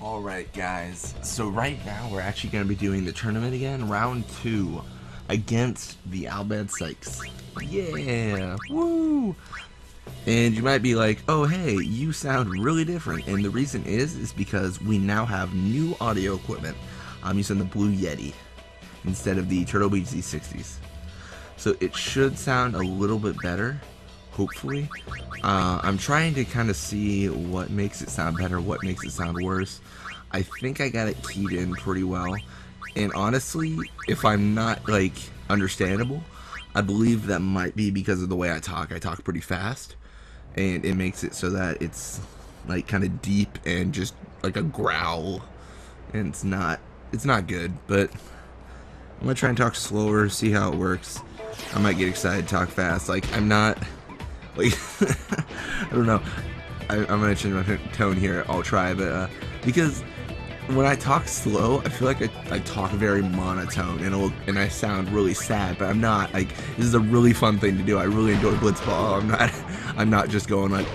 Alright guys, so right now we're actually going to be doing the tournament again, round 2, against the Albed Sykes. Yeah, woo! And you might be like, oh hey, you sound really different, and the reason is because we now have new audio equipment. I'm using the Blue Yeti instead of the Turtle Beach Z60s. So it should sound a little bit better, hopefully. I'm trying to kind of see what makes it sound better, what makes it sound worse. I think I got it keyed in pretty well, and honestly, if I'm not like understandable, I believe that might be because of the way I talk. I talk pretty fast, and it makes it so that it's like kind of deep and just like a growl, and it's not good. But I'm gonna try and talk slower, see how it works. I might get excited, talk fast. Like I'm not like I don't know. I'm gonna change my tone here. I'll try, but because when I talk slow, I feel like I talk very monotone and I sound really sad, but I'm not. Like, this is a really fun thing to do. I really enjoy Blitzball. I'm not just going like,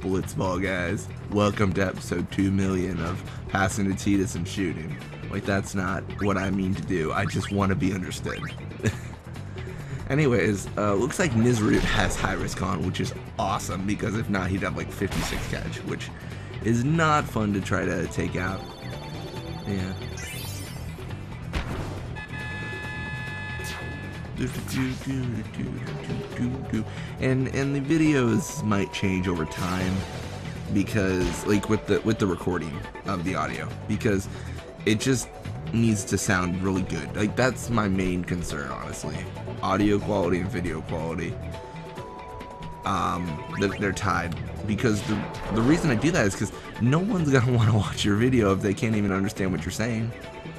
Blitzball guys. Welcome to episode 2 million of passing to Titus and shooting. Like, that's not what I mean to do. I just want to be understood. Anyways, looks like Nizroot has high risk on, which is awesome, because if not, he'd have like 56 catch, which is not fun to try to take out. Yeah. And the videos might change over time, because like with the recording of the audio, because it just needs to sound really good. Like, that's my main concern, honestly. Audio quality and video quality, they're tied, because the reason I do that is because no one's gonna want to watch your video if they can't even understand what you're saying.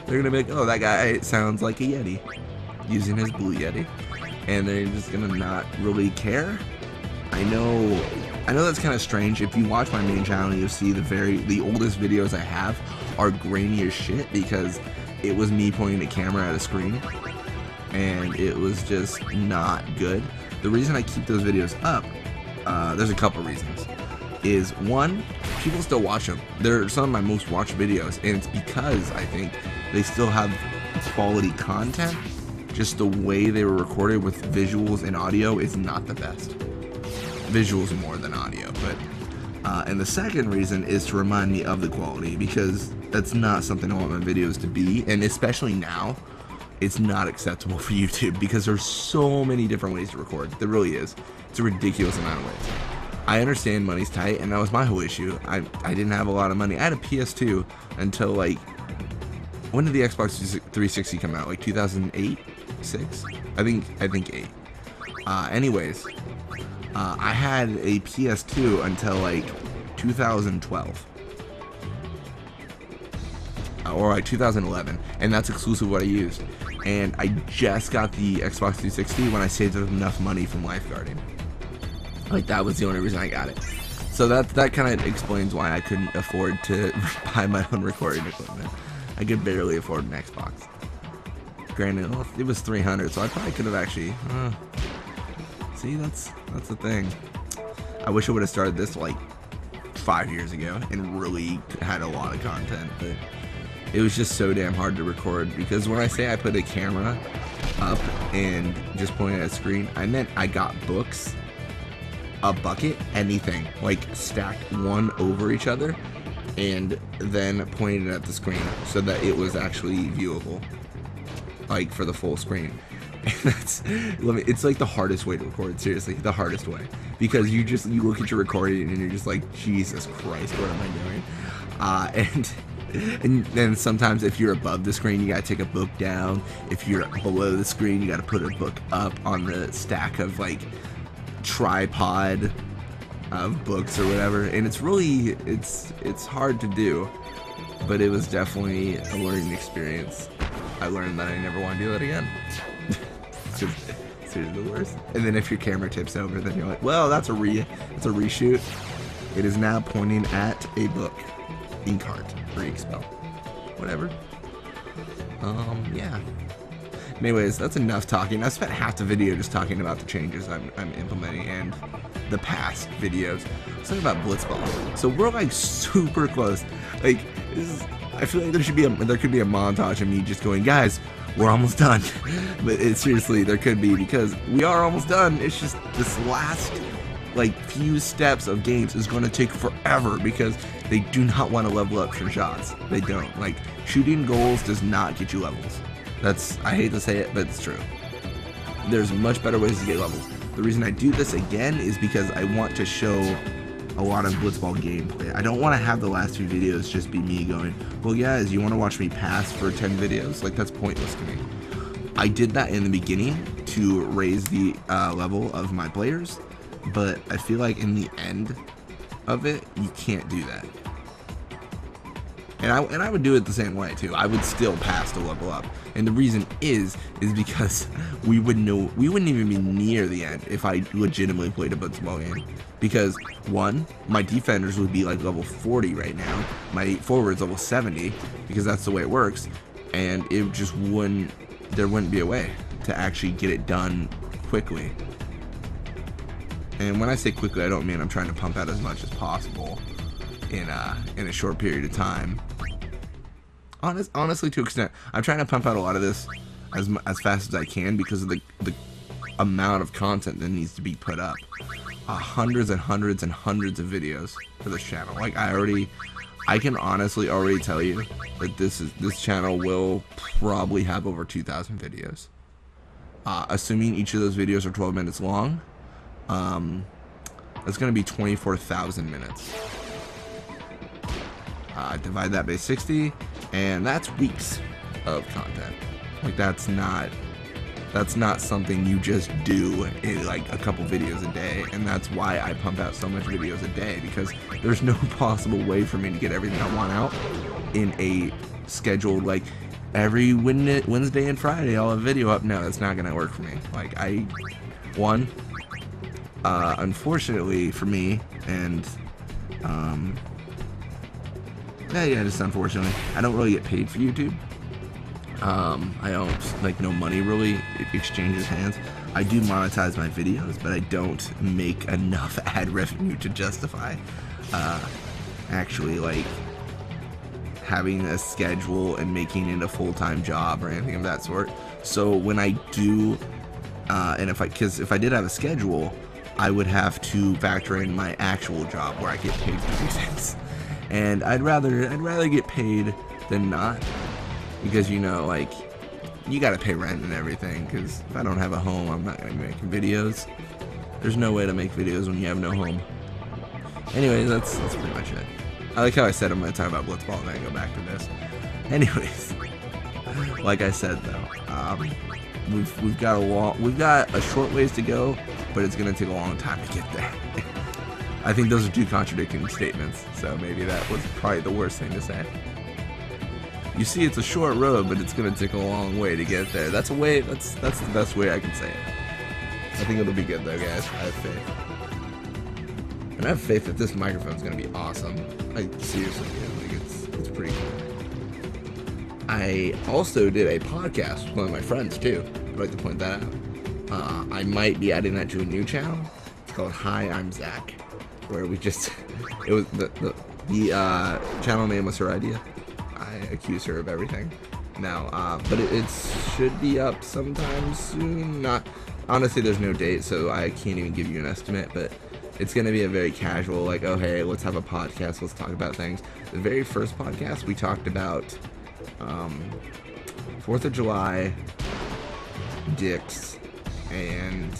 They're gonna be like, oh, that guy sounds like a Yeti using his Blue Yeti, and they're just gonna not really care. I know that's kind of strange. If you watch my main channel, you'll see the oldest videos I have are grainy as shit, because it was me pointing a camera at a screen, and it was just not good. The reason I keep those videos up, there's a couple reasons. Is one, people still watch them. They're some of my most watched videos, and it's because I think they still have quality content. Just the way they were recorded with visuals and audio is not the best. Visuals more than audio, but and the second reason is to remind me of the quality, because that's not something I want my videos to be, and especially now, it's not acceptable for YouTube, because there's so many different ways to record. There really is. It's a ridiculous amount of ways. I understand money's tight, and that was my whole issue. I didn't have a lot of money. I had a PS2 until like, when did the Xbox 360 come out? Like 2008, 6? I think 8. Anyways, I had a PS2 until like 2012. Or like 2011, and that's exclusive what I used. And I just got the Xbox 360 when I saved up enough money from lifeguarding. Like, that was the only reason I got it. So that kind of explains why I couldn't afford to buy my own recording equipment. I could barely afford an Xbox. Granted, it was $300, so I probably could have actually. See, that's the thing. I wish I would have started this like 5 years ago and really had a lot of content, but it was just so damn hard to record, because when I say I put a camera up and just pointed at a screen, I meant I got books, a bucket, anything, like stacked one over each other, and then pointed it at the screen so that it was actually viewable, like for the full screen. And it's like the hardest way to record, seriously, the hardest way, because you look at your recording and you're just like, Jesus Christ, what am I doing? And then sometimes if you're above the screen, you gotta take a book down. If you're below the screen, you gotta put a book up on the stack of like tripod of books or whatever. And it's really, it's hard to do, but it was definitely a learning experience. I learned that I never want to do that again. Seriously, the worst. And then if your camera tips over, then you're like, well, it's a reshoot. It is now pointing at a book. Inkheart or Expel, whatever. Yeah. Anyways, that's enough talking. I spent half the video just talking about the changes I'm implementing and the past videos. Let's talk about Blitzball. So we're like super close. Like, I feel like there could be a montage of me just going, guys, we're almost done. But seriously, there could be, because we are almost done. It's just this last like few steps of games is going to take forever because they do not want to level up for shots. They don't. Like, shooting goals does not get you levels. I hate to say it, but it's true. There's much better ways to get levels. The reason I do this again is because I want to show a lot of Blitzball gameplay. I don't want to have the last few videos just be me going, well guys, you want to watch me pass for 10 videos? Like, that's pointless to me. I did that in the beginning to raise the level of my players, but I feel like in the end of it, you can't do that. And I would do it the same way too. I would still pass to level up. And the reason is because we wouldn't even be near the end if I legitimately played a Blitzball game. Because one, my defenders would be like level 40 right now. My forwards level 70, because that's the way it works. And it just there wouldn't be a way to actually get it done quickly. And when I say quickly, I don't mean I'm trying to pump out as much as possible in a short period of time. Honestly, to an extent, I'm trying to pump out a lot of this as fast as I can because of the amount of content that needs to be put up. Hundreds and hundreds and hundreds of videos for this channel. Like, I can honestly already tell you that this channel will probably have over 2,000 videos. Assuming each of those videos are 12 minutes long, that's going to be 24,000 minutes. Divide that by 60, and that's weeks of content. Like, that's not something you just do in like a couple videos a day, and that's why I pump out so much videos a day, because there's no possible way for me to get everything I want out in a scheduled, like, every Wednesday and Friday I'll have a video up. No, that's not gonna work for me. Like, unfortunately for me, and yeah, just unfortunately, I don't really get paid for YouTube. I don't, like, no money really exchanges hands. I do monetize my videos, but I don't make enough ad revenue to justify actually, like, having a schedule and making it a full-time job or anything of that sort. So when I do, and if I did have a schedule, I would have to factor in my actual job where I get paid to do things. And I'd rather get paid than not, because, you know, like, you gotta pay rent and everything, because if I don't have a home, I'm not gonna be making videos. There's no way to make videos when you have no home. Anyways, that's pretty much it. I like how I said I'm gonna talk about Blitzball and then go back to this. Anyways, like I said though, we've got a short ways to go, but it's gonna take a long time to get there. I think those are two contradicting statements, so maybe that was probably the worst thing to say. You see, it's a short road, but it's gonna take a long way to get there. That's the best way I can say it. I think it'll be good though, guys. I have faith. And I have faith that this microphone's gonna be awesome. I seriously do. Like, it's pretty cool. I also did a podcast with one of my friends too. I'd like to point that out. I might be adding that to a new channel. It's called Hi, I'm Zach, where it was the channel name was her idea. I accuse her of everything now, but it should be up sometime soon. Not honestly, there's no date, so I can't even give you an estimate, but it's gonna be a very casual, like, oh hey, let's have a podcast, let's talk about things. The very first podcast we talked about 4th of July, dicks, and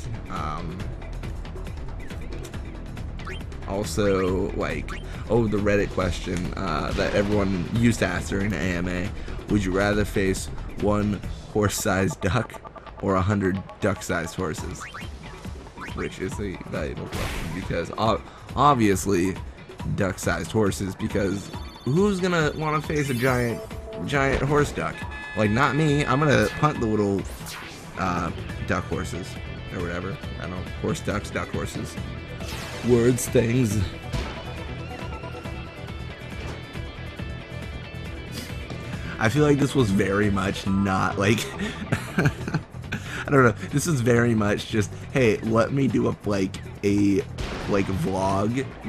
also, like, the Reddit question that everyone used to ask during the AMA: would you rather face one horse-sized duck or 100 duck-sized horses? Which is a valuable question, because obviously duck-sized horses, because who's gonna want to face a giant horse duck? Like, not me. I'm gonna punt the little duck horses or whatever. I don't know, horse ducks, duck horses. Words, things. I feel like this was very much not like I don't know. This is very much just, hey, let me do a vlog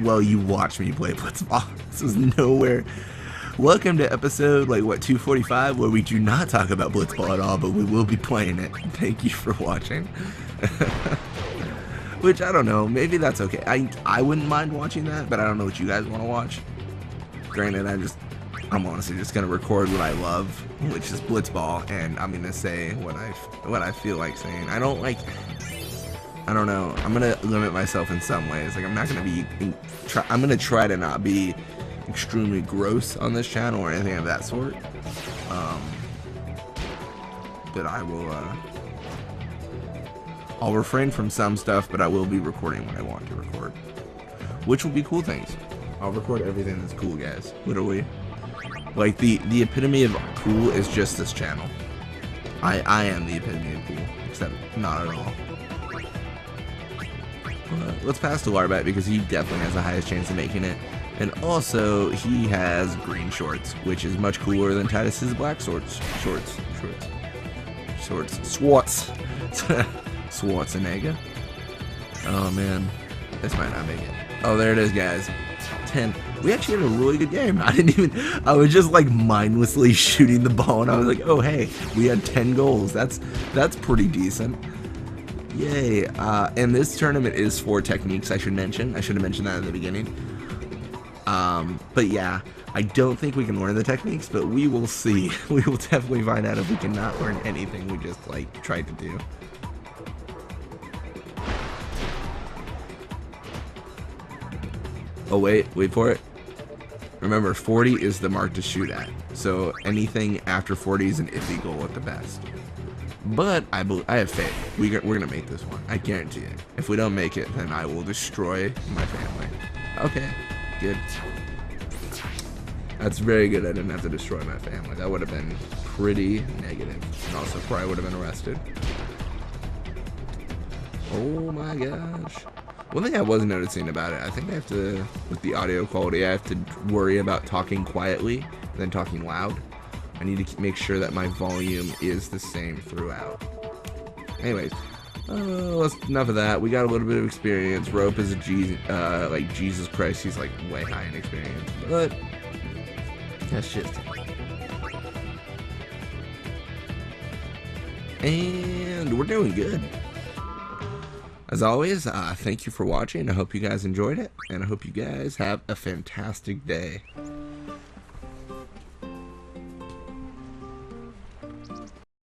while you watch me play Blitzball. This is nowhere. Welcome to episode 245, where we do not talk about Blitzball at all, but we will be playing it. Thank you for watching. Which, I don't know, maybe that's okay. I wouldn't mind watching that, but I don't know what you guys want to watch. Granted, I'm honestly just gonna record what I love, which is Blitzball, and I'm gonna say what I feel like saying. I don't know. I'm gonna limit myself in some ways. I'm not gonna be. I'm gonna try to not be extremely gross on this channel or anything of that sort. But I will. I'll refrain from some stuff, but I will be recording what I want to record, which will be cool things. I'll record everything that's cool, guys. Literally. The epitome of cool is just this channel. I am the epitome of cool, except not at all. Let's pass to Larbet because he definitely has the highest chance of making it. And also, he has green shorts, which is much cooler than Titus's black shorts. Schwarzenegger. Oh man, this might not make it. Oh, there it is, guys. 10. We actually had a really good game. I was just mindlessly shooting the ball, and I was like, oh hey, we had 10 goals. That's pretty decent. Yay. And this tournament is for techniques, I should have mentioned that at the beginning. But yeah, I don't think we can learn the techniques, but we will see. We will definitely find out if we cannot learn anything we just tried to do. Oh wait for it. Remember, 40 is the mark to shoot at, so anything after 40 is an iffy goal at the best. But I have faith. We're gonna make this one. I guarantee it. If we don't make it, then I will destroy my family. Okay, good. That's very good. I didn't have to destroy my family. That would have been pretty negative, and also probably would have been arrested. Oh my gosh. One thing I was noticing about it, I think I have to, with the audio quality, I have to worry about talking quietly and then talking loud. I need to make sure that my volume is the same throughout. Anyways, enough of that. We got a little bit of experience. Rope is a Jesus Christ, he's way high in experience. But that's just. And we're doing good. As always, thank you for watching. I hope you guys enjoyed it, and I hope you guys have a fantastic day.